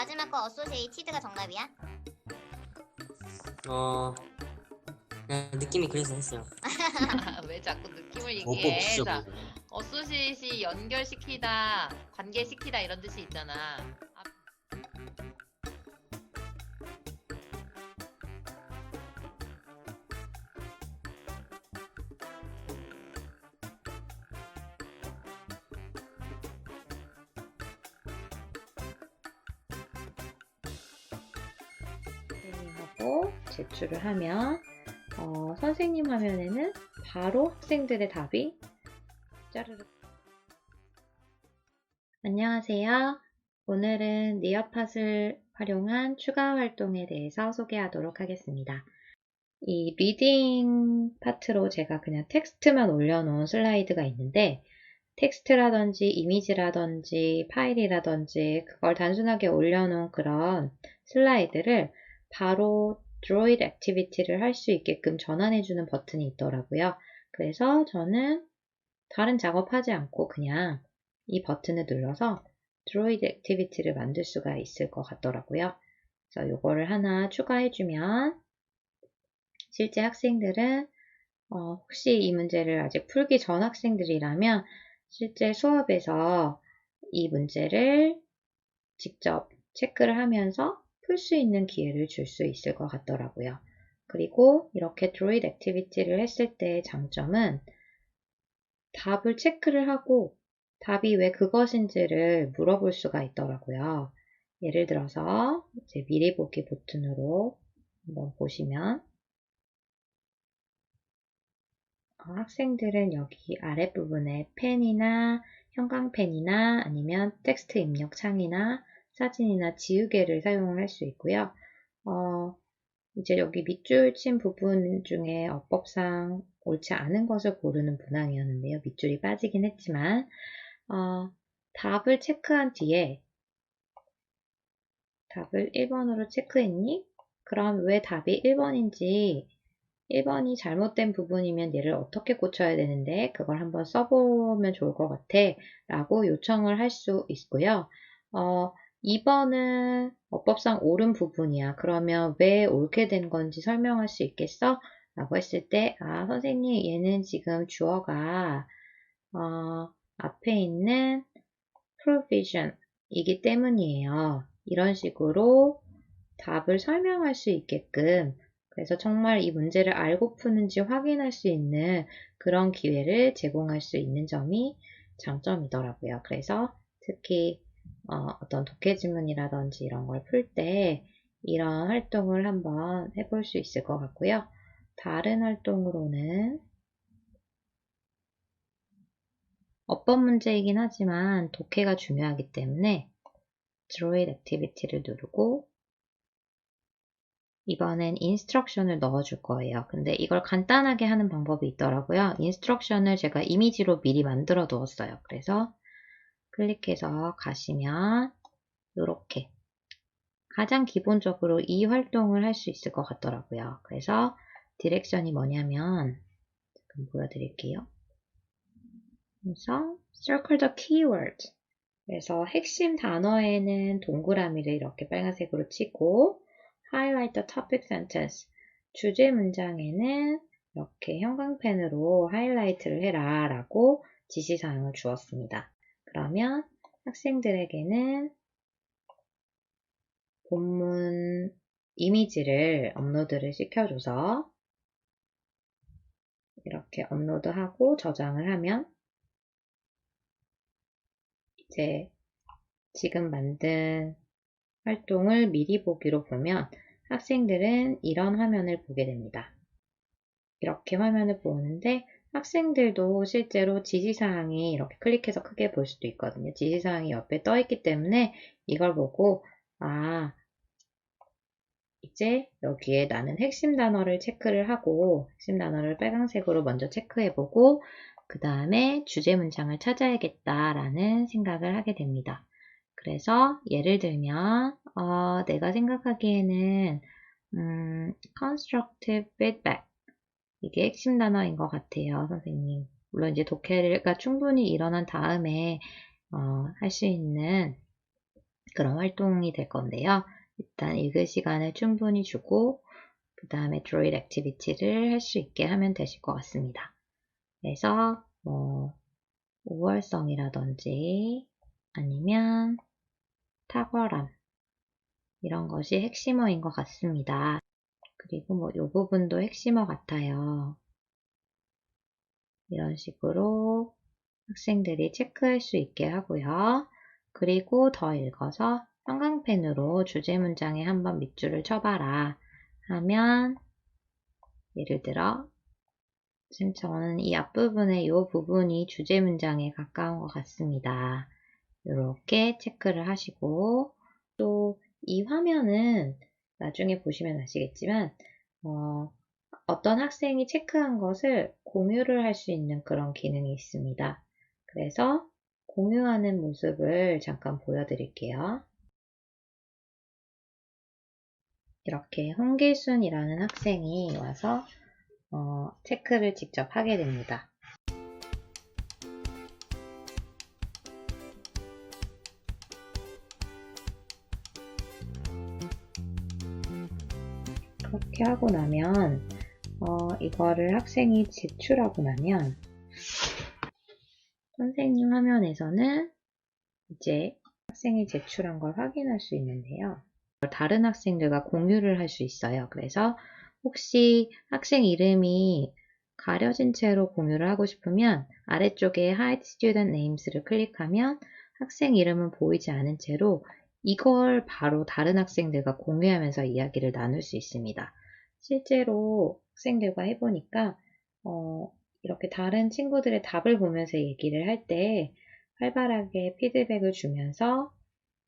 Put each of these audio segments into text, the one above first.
마지막 거 associated가 정답이야? 그냥 느낌이 그래서 했어요. 왜 자꾸 느낌을 어법 얘기해? 진짜 자, 모르겠네. 어소시에이트이 연결시키다, 관계시키다 이런 뜻이 있잖아. 선생님하고 제출을 하면 선생님 화면에는 바로 학생들의 답이 짜르르. 안녕하세요. 오늘은 니어팟을 활용한 추가 활동에 대해서 소개하도록 하겠습니다. 이 리딩 파트로 제가 그냥 텍스트만 올려놓은 슬라이드가 있는데 텍스트라든지 이미지라든지 파일이라든지 그걸 단순하게 올려놓은 그런 슬라이드를 바로 드로이드 액티비티를 할 수 있게끔 전환해주는 버튼이 있더라고요. 그래서 저는 다른 작업하지 않고 그냥 이 버튼을 눌러서 드로이드 액티비티를 만들 수가 있을 것 같더라고요. 그래서 이거를 하나 추가해주면 실제 학생들은 혹시 이 문제를 아직 풀기 전 학생들이라면 실제 수업에서 이 문제를 직접 체크를 하면서 풀 수 있는 기회를 줄 수 있을 것 같더라고요. 그리고 이렇게 드로이드 액티비티를 했을 때의 장점은 답을 체크를 하고 답이 왜 그것인지를 물어볼 수가 있더라고요. 예를 들어서 이제 미리 보기 버튼으로 한번 보시면 학생들은 여기 아랫부분에 펜이나 형광펜이나 아니면 텍스트 입력 창이나 사진이나 지우개를 사용을 할 수 있고요. 이제 여기 밑줄 친 부분 중에 어법상 옳지 않은 것을 고르는 문항이었는데요. 밑줄이 빠지긴 했지만 답을 체크한 뒤에 답을 1번으로 체크했니? 그럼 왜 답이 1번인지 1번이 잘못된 부분이면 얘를 어떻게 고쳐야 되는데 그걸 한번 써보면 좋을 것 같아 라고 요청을 할 수 있고요. 2번은 어법상 옳은 부분이야. 그러면 왜 옳게 된 건지 설명할 수 있겠어? 라고 했을 때 선생님 얘는 지금 주어가 앞에 있는 provision 이기 때문이에요. 이런 식으로 답을 설명할 수 있게끔 그래서 정말 이 문제를 알고 푸는지 확인할 수 있는 그런 기회를 제공할 수 있는 점이 장점이더라고요. 그래서 특히 어떤 독해 지문이라든지 이런 걸 풀 때 이런 활동을 한번 해볼 수 있을 것 같고요. 다른 활동으로는 어법 문제이긴 하지만 독해가 중요하기 때문에 드로이드 액티비티를 누르고 이번엔 인스트럭션을 넣어줄 거예요. 근데 이걸 간단하게 하는 방법이 있더라고요. 인스트럭션을 제가 이미지로 미리 만들어 두었어요. 그래서 클릭해서 가시면 이렇게 가장 기본적으로 이 활동을 할 수 있을 것 같더라고요. 그래서 디렉션이 뭐냐면 지금 보여드릴게요. 그래서 circle the keyword 그래서 핵심 단어에는 동그라미를 이렇게 빨간색으로 치고 highlight the topic sentence 주제 문장에는 이렇게 형광펜으로 하이라이트를 해라 라고 지시사항을 주었습니다. 그러면 학생들에게는 본문 이미지를 업로드를 시켜줘서 이렇게 업로드하고 저장을 하면 이제 지금 만든 활동을 미리 보기로 보면 학생들은 이런 화면을 보게 됩니다. 이렇게 화면을 보는데 학생들도 실제로 지시사항이 이렇게 클릭해서 크게 볼 수도 있거든요. 지시사항이 옆에 떠 있기 때문에 이걸 보고 이제 여기에 나는 핵심 단어를 체크를 하고 핵심 단어를 빨간색으로 먼저 체크해보고 그 다음에 주제 문장을 찾아야겠다라는 생각을 하게 됩니다. 그래서 예를 들면 내가 생각하기에는 constructive feedback 이게 핵심 단어인 것 같아요, 선생님. 물론 이제 독해가 충분히 일어난 다음에 할 수 있는 그런 활동이 될 건데요. 일단 읽을 시간을 충분히 주고 그 다음에 Droid Activity를 할 수 있게 하면 되실 것 같습니다. 그래서 우월성이라든지 아니면 탁월함 이런 것이 핵심어인 것 같습니다. 그리고 이 부분도 핵심어 같아요. 이런 식으로 학생들이 체크할 수 있게 하고요. 그리고 더 읽어서 형광펜으로 주제 문장에 한번 밑줄을 쳐봐라 하면 예를 들어 저는 이 앞부분의 이 부분이 주제 문장에 가까운 것 같습니다. 이렇게 체크를 하시고 또 이 화면은 나중에 보시면 아시겠지만 어떤 학생이 체크한 것을 공유를 할 수 있는 그런 기능이 있습니다. 그래서 공유하는 모습을 잠깐 보여드릴게요. 이렇게 홍길순이라는 학생이 와서 체크를 직접 하게 됩니다. 그렇게 하고 나면 이거를 학생이 제출하고 나면 선생님 화면에서는 이제 학생이 제출한 걸 확인할 수 있는데요. 다른 학생들과 공유를 할 수 있어요. 그래서 혹시 학생 이름이 가려진 채로 공유를 하고 싶으면 아래쪽에 Hide Student Names를 클릭하면 학생 이름은 보이지 않은 채로 이걸 바로 다른 학생들과 공유하면서 이야기를 나눌 수 있습니다. 실제로 학생들과 해보니까 이렇게 다른 친구들의 답을 보면서 얘기를 할 때 활발하게 피드백을 주면서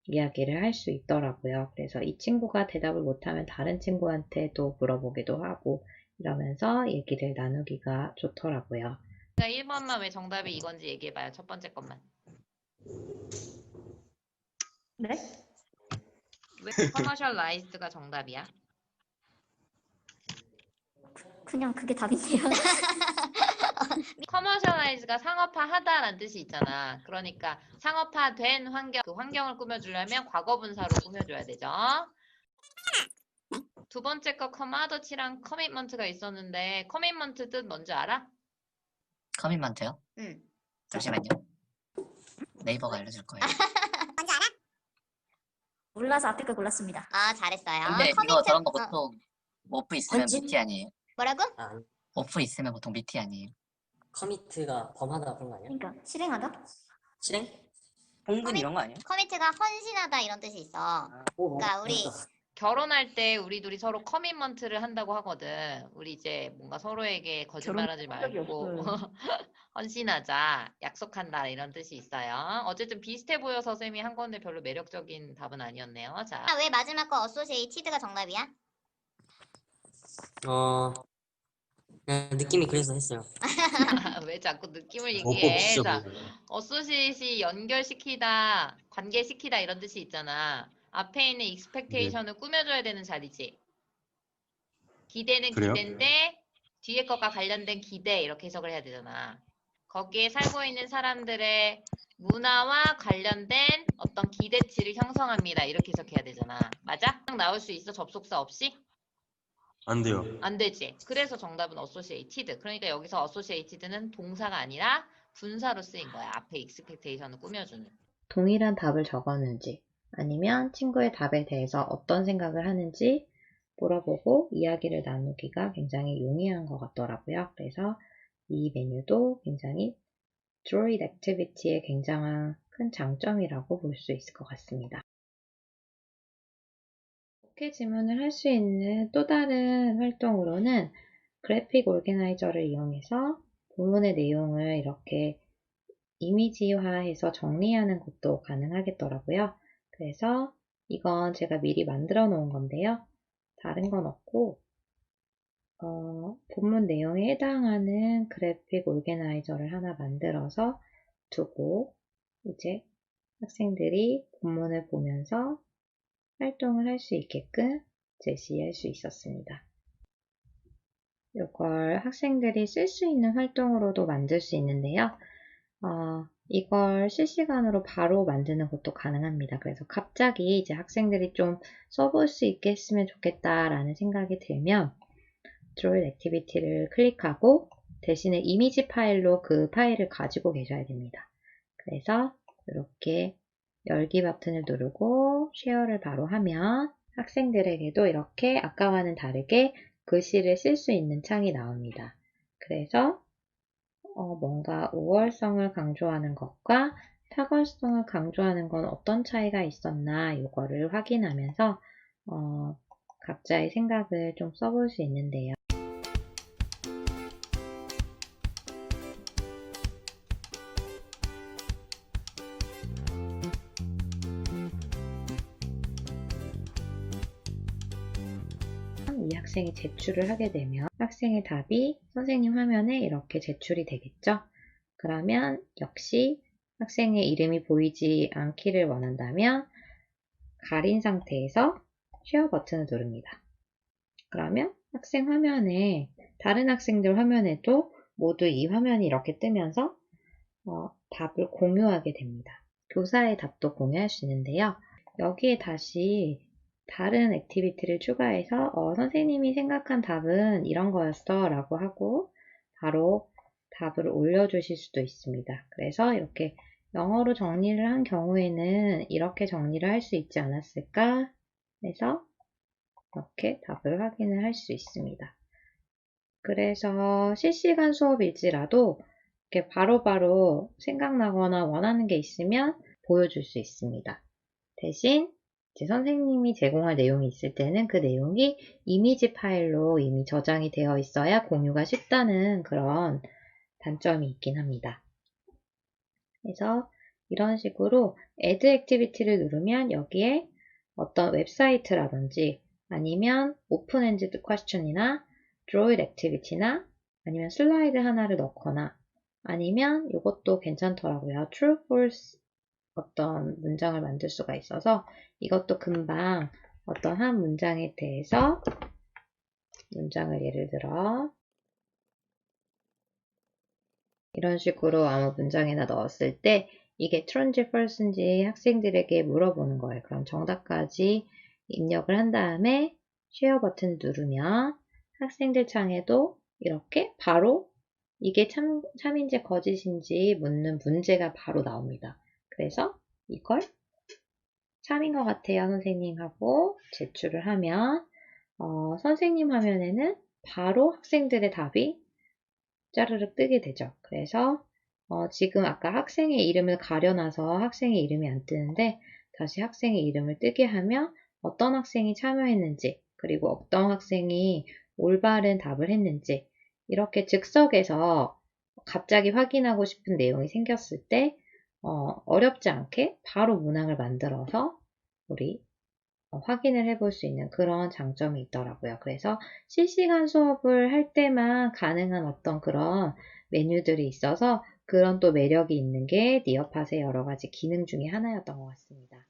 이야기를 할 수 있더라고요. 그래서 이 친구가 대답을 못하면 다른 친구한테도 물어보기도 하고 이러면서 얘기를 나누기가 좋더라고요. 그러니까 1번만 왜 정답이 이건지 얘기해봐요. 첫 번째 것만. 네? 왜 커머셜라이즈드가 정답이야? 그냥 그게 답인데요. 커머셜라이즈가 상업화하다라는 뜻이 있잖아. 그러니까 상업화된 환경, 그 환경을 꾸며주려면 과거분사로 꾸며줘야 되죠. 두 번째 거 커마더치랑 커밋먼트가 있었는데 커밋먼트 뜻 뭔지 알아? 커밋먼트요? 응. 잠시만요. 네이버가 알려줄 거예요. 뭔지 알아? 몰라서 앞에 걸 골랐습니다. 아, 잘했어요. 근데 이거 커밋 저런 거 보통 오프 있으면 번지? 미티 아니에요? 뭐라고? 아, 오프 있으면 보통 미티 아니에요? 커미트가 범하다 그런 거 아니야? 그러니까 실행하다? 실행? 홍근 커밋- 이런 거 아니에요? 커미트가 헌신하다 이런 뜻이 있어. 오, 그러니까 우리 결혼할 때 우리 둘이 서로 커밋먼트를 한다고 하거든. 우리 이제 뭔가 서로에게 거짓말하지 말고 헌신하자, 약속한다 이런 뜻이 있어요. 어쨌든 비슷해 보여서 쌤이 한 건데 별로 매력적인 답은 아니었네요. 자, 왜 마지막 거 어소시에이티드가 정답이야? 그냥 느낌이 그래서 했어요. 왜 자꾸 느낌을 뭐 얘기해? 진짜 자, 모르겠네. 어소시에이시 연결시키다, 관계시키다 이런 뜻이 있잖아. 앞에 있는 익스펙테이션을 꾸며줘야 되는 자리지. 기대는 그래요? 기대인데 뒤에 것과 관련된 기대 이렇게 해석을 해야 되잖아. 거기에 살고 있는 사람들의 문화와 관련된 어떤 기대치를 형성합니다. 이렇게 해석해야 되잖아. 맞아? 딱 나올 수 있어? 접속사 없이? 안 돼요. 안 되지. 그래서 정답은 associated. 그러니까 여기서 associated는 동사가 아니라 분사로 쓰인 거야. 앞에 expectation을 꾸며주는. 동일한 답을 적었는지 아니면 친구의 답에 대해서 어떤 생각을 하는지 물어보고 이야기를 나누기가 굉장히 용이한 것 같더라고요. 그래서 이 메뉴도 굉장히 Droid Activity의 굉장한 큰 장점이라고 볼 수 있을 것 같습니다. 이렇게 지문을 할 수 있는 또 다른 활동으로는 그래픽 오르게나이저를 이용해서 본문의 내용을 이렇게 이미지화해서 정리하는 것도 가능하겠더라고요. 그래서 이건 제가 미리 만들어 놓은 건데요. 다른 건 없고 본문 내용에 해당하는 그래픽 오르게나이저를 하나 만들어서 두고 이제 학생들이 본문을 보면서 활동을 할 수 있게끔 제시할 수 있었습니다. 이걸 학생들이 쓸 수 있는 활동으로도 만들 수 있는데요. 이걸 실시간으로 바로 만드는 것도 가능합니다. 그래서 갑자기 이제 학생들이 좀 써볼 수 있게 했으면 좋겠다라는 생각이 들면 Droid Activity를 클릭하고 대신에 이미지 파일로 그 파일을 가지고 계셔야 됩니다. 그래서 이렇게 열기 버튼을 누르고 쉐어를 바로 하면 학생들에게도 이렇게 아까와는 다르게 글씨를 쓸 수 있는 창이 나옵니다. 그래서 뭔가 우월성을 강조하는 것과 타건성을 강조하는 건 어떤 차이가 있었나 이거를 확인하면서 각자의 생각을 좀 써볼 수 있는데요. 이 학생이 제출을 하게 되면 학생의 답이 선생님 화면에 이렇게 제출이 되겠죠. 그러면 역시 학생의 이름이 보이지 않기를 원한다면 가린 상태에서 쉐어 버튼을 누릅니다. 그러면 학생 화면에 다른 학생들 화면에도 모두 이 화면이 이렇게 뜨면서 답을 공유하게 됩니다. 교사의 답도 공유할 수 있는데요. 여기에 다시 다른 액티비티를 추가해서 선생님이 생각한 답은 이런 거였어 라고 하고 바로 답을 올려주실 수도 있습니다. 그래서 이렇게 영어로 정리를 한 경우에는 이렇게 정리를 할 수 있지 않았을까 해서 이렇게 답을 확인을 할 수 있습니다. 그래서 실시간 수업일지라도 이렇게 바로바로 생각나거나 원하는 게 있으면 보여줄 수 있습니다. 대신 이제 선생님이 제공할 내용이 있을 때는 그 내용이 이미지 파일로 이미 저장이 되어 있어야 공유가 쉽다는 그런 단점이 있긴 합니다. 그래서 이런 식으로 Add Activity를 누르면 여기에 어떤 웹사이트라든지 아니면 Open-Ended Question이나 Droid Activity나 아니면 슬라이드 하나를 넣거나 아니면 이것도 괜찮더라고요. True, False 어떤 문장을 만들 수가 있어서 이것도 금방 어떤 한 문장에 대해서 문장을 예를 들어 이런 식으로 아무 문장에나 넣었을 때 이게 true인지 false인지 학생들에게 물어보는 거예요. 그럼 정답까지 입력을 한 다음에 쉐어 버튼을 누르면 학생들 창에도 이렇게 바로 이게 참인지 거짓인지 묻는 문제가 바로 나옵니다. 그래서 이걸 참인 것 같아요, 선생님 하고 제출을 하면 선생님 화면에는 바로 학생들의 답이 짜르륵 뜨게 되죠. 그래서 지금 아까 학생의 이름을 가려놔서 학생의 이름이 안 뜨는데 다시 학생의 이름을 뜨게 하면 어떤 학생이 참여했는지 그리고 어떤 학생이 올바른 답을 했는지 이렇게 즉석에서 갑자기 확인하고 싶은 내용이 생겼을 때 어렵지 않게 바로 문항을 만들어서 우리 확인을 해볼 수 있는 그런 장점이 있더라고요. 그래서 실시간 수업을 할 때만 가능한 어떤 그런 메뉴들이 있어서 그런 또 매력이 있는 게 니어팟의 여러 가지 기능 중에 하나였던 것 같습니다.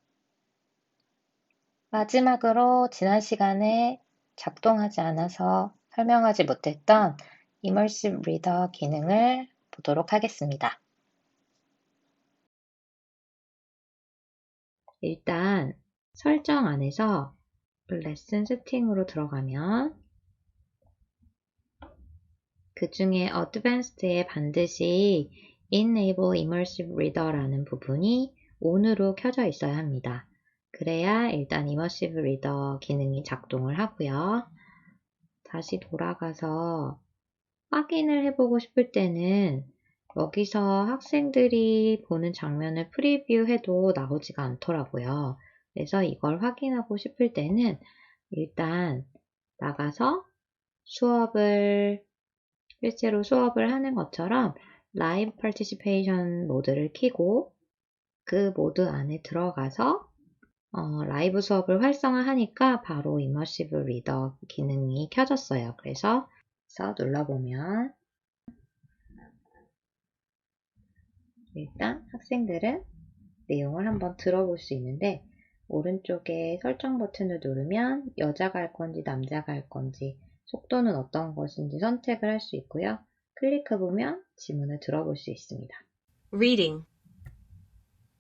마지막으로 지난 시간에 작동하지 않아서 설명하지 못했던 Immersive Reader 기능을 보도록 하겠습니다. 일단 설정 안에서 레슨 세팅으로 들어가면 그 중에 Advanced에 반드시 Enable Immersive Reader라는 부분이 ON으로 켜져 있어야 합니다. 그래야 일단 Immersive Reader 기능이 작동을 하고요. 다시 돌아가서 확인을 해보고 싶을 때는 여기서 학생들이 보는 장면을 프리뷰해도 나오지가 않더라고요. 그래서 이걸 확인하고 싶을 때는 일단 나가서 실제로 수업을 하는 것처럼 라이브 파티시페이션 모드를 켜고 그 모드 안에 들어가서 라이브 수업을 활성화하니까 바로 이머시브 리더 기능이 켜졌어요. 그래서 눌러보면 일단 학생들은 내용을 한번 들어볼 수 있는데 오른쪽에 설정 버튼을 누르면 여자가 할 건지 남자가 할 건지 속도는 어떤 것인지 선택을 할 수 있고요. 클릭해보면 지문을 들어볼 수 있습니다. Reading.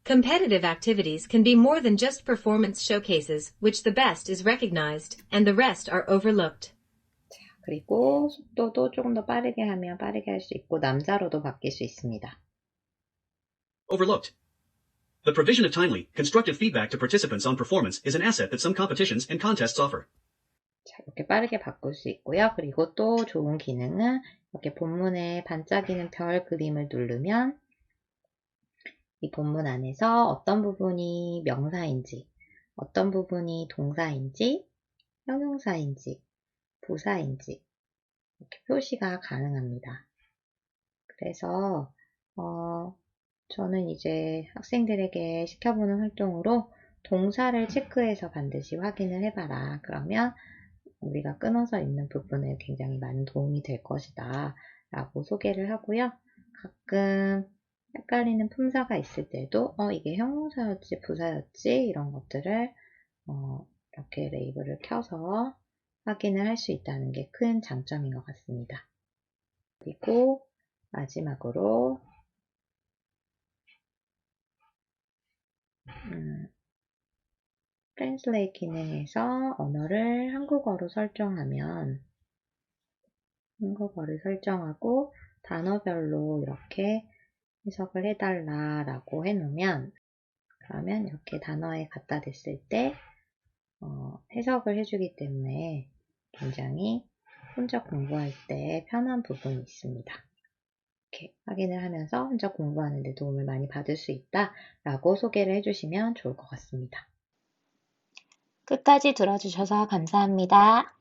Competitive activities can be more than just performance showcases, which the best is recognized and the rest are overlooked. 그리고 속도도 조금 더 빠르게 하면 빠르게 할 수 있고 남자로도 바뀔 수 있습니다. Overlooked. The provision of timely, constructive feedback to participants on performance is an asset that some competitions and contests offer. 자, 이렇게 빠르게 바꿀 수 있고요. 그리고 또 좋은 기능은 이렇게 본문에 반짝이는 별 그림을 누르면 이 본문 안에서 어떤 부분이 명사인지, 어떤 부분이 동사인지, 형용사인지, 부사인지 이렇게 표시가 가능합니다. 그래서 저는 이제 학생들에게 시켜보는 활동으로 동사를 체크해서 반드시 확인을 해봐라. 그러면 우리가 끊어서 읽는 부분에 굉장히 많은 도움이 될 것이다 라고 소개를 하고요. 가끔 헷갈리는 품사가 있을 때도 이게 형용사였지 부사였지 이런 것들을 이렇게 레이블을 켜서 확인을 할 수 있다는 게 큰 장점인 것 같습니다. 그리고 마지막으로 트랜슬레이트 기능에서 언어를 한국어로 설정하면 한국어를 설정하고 단어별로 이렇게 해석을 해달라 라고 해놓으면 그러면 이렇게 단어에 갖다 댔을 때 해석을 해주기 때문에 굉장히 혼자 공부할 때 편한 부분이 있습니다. 이렇게 확인을 하면서 혼자 공부하는 데 도움을 많이 받을 수 있다 라고 소개를 해주시면 좋을 것 같습니다. 끝까지 들어주셔서 감사합니다.